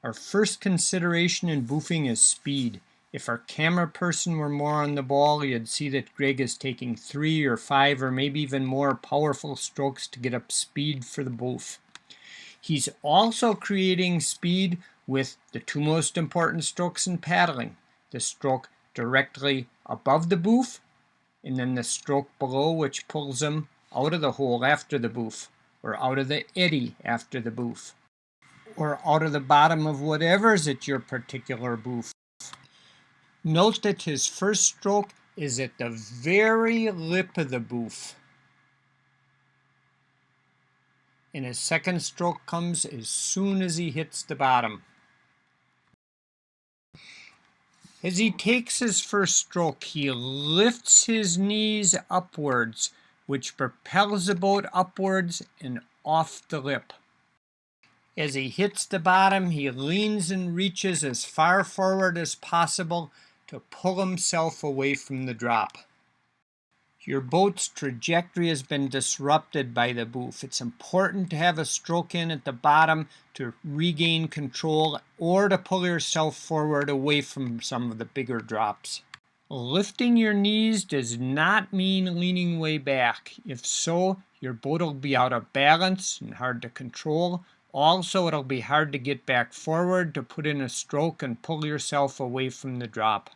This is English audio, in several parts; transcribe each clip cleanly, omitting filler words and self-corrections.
Our first consideration in boofing is speed. If our camera person were more on the ball, you'd see that Greg is taking 3 or 5 or maybe even more powerful strokes to get up speed for the boof. He's also creating speed with the two most important strokes in paddling. The stroke directly above the boof, and then the stroke below, which pulls him out of the hole after the boof, or out of the eddy after the boof, or out of the bottom of whatever's at your particular boof. Note that his first stroke is at the very lip of the boof, and his second stroke comes as soon as he hits the bottom. As he takes his first stroke, he lifts his knees upwards, which propels the boat upwards and off the lip. As he hits the bottom, he leans and reaches as far forward as possible to pull himself away from the drop. Your boat's trajectory has been disrupted by the boof. It's important to have a stroke in at the bottom to regain control or to pull yourself forward away from some of the bigger drops. Lifting your knees does not mean leaning way back. If so, your boat will be out of balance and hard to control. Also, it'll be hard to get back forward to put in a stroke and pull yourself away from the drop.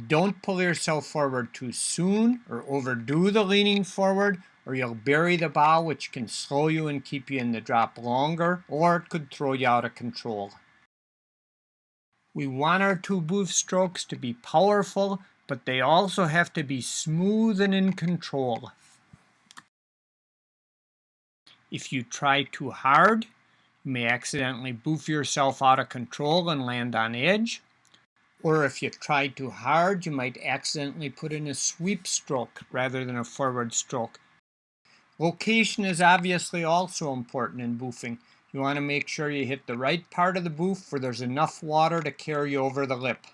Don't pull yourself forward too soon or overdo the leaning forward, or you'll bury the bow, which can slow you and keep you in the drop longer, or it could throw you out of control. We want our two boof strokes to be powerful, but they also have to be smooth and in control. If you try too hard, you may accidentally boof yourself out of control and land on edge. Or if you try too hard, you might accidentally put in a sweep stroke rather than a forward stroke. Location is obviously also important in boofing. You want to make sure you hit the right part of the boof where there's enough water to carry you over the lip.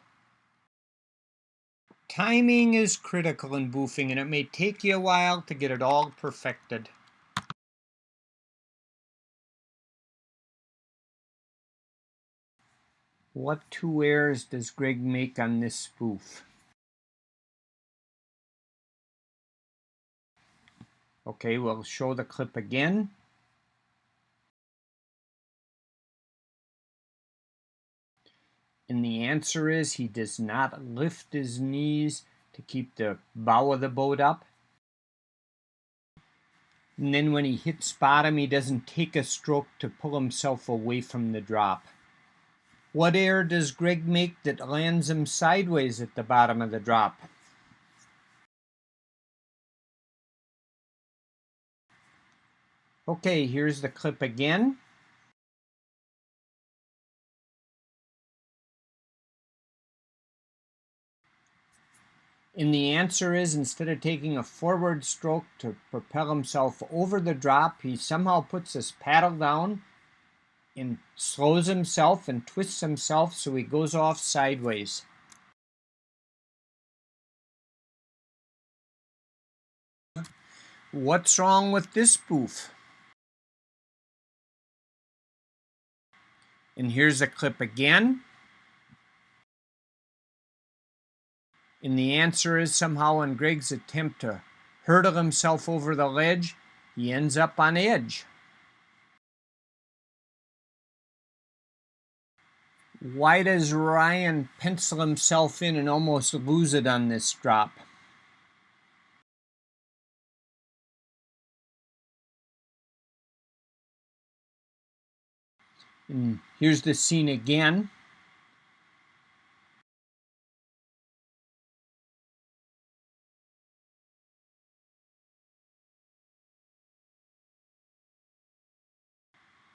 Timing is critical in boofing, and it may take you a while to get it all perfected. What two airs does Greg make on this spoof? Okay, we'll show the clip again. And the answer is he does not lift his knees to keep the bow of the boat up. And then when he hits bottom, he doesn't take a stroke to pull himself away from the drop. What air does Greg make that lands him sideways at the bottom of the drop? Okay, here's the clip again. And the answer is, instead of taking a forward stroke to propel himself over the drop, he somehow puts his paddle down and slows himself and twists himself so he goes off sideways. What's wrong with this spoof? And here's the clip again. And the answer is, somehow in Greg's attempt to hurdle himself over the ledge, he ends up on edge. Why does Ryan pencil himself in and almost lose it on this drop? And here's the scene again.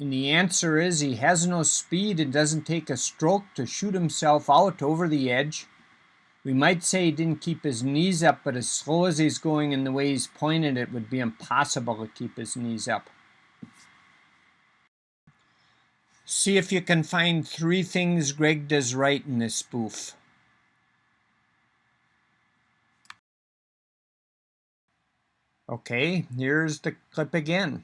And the answer is, he has no speed and doesn't take a stroke to shoot himself out over the edge. We might say he didn't keep his knees up, but as slow as he's going and the way he's pointed, it would be impossible to keep his knees up. See if you can find 3 things Greg does right in this spoof. Okay, here's the clip again.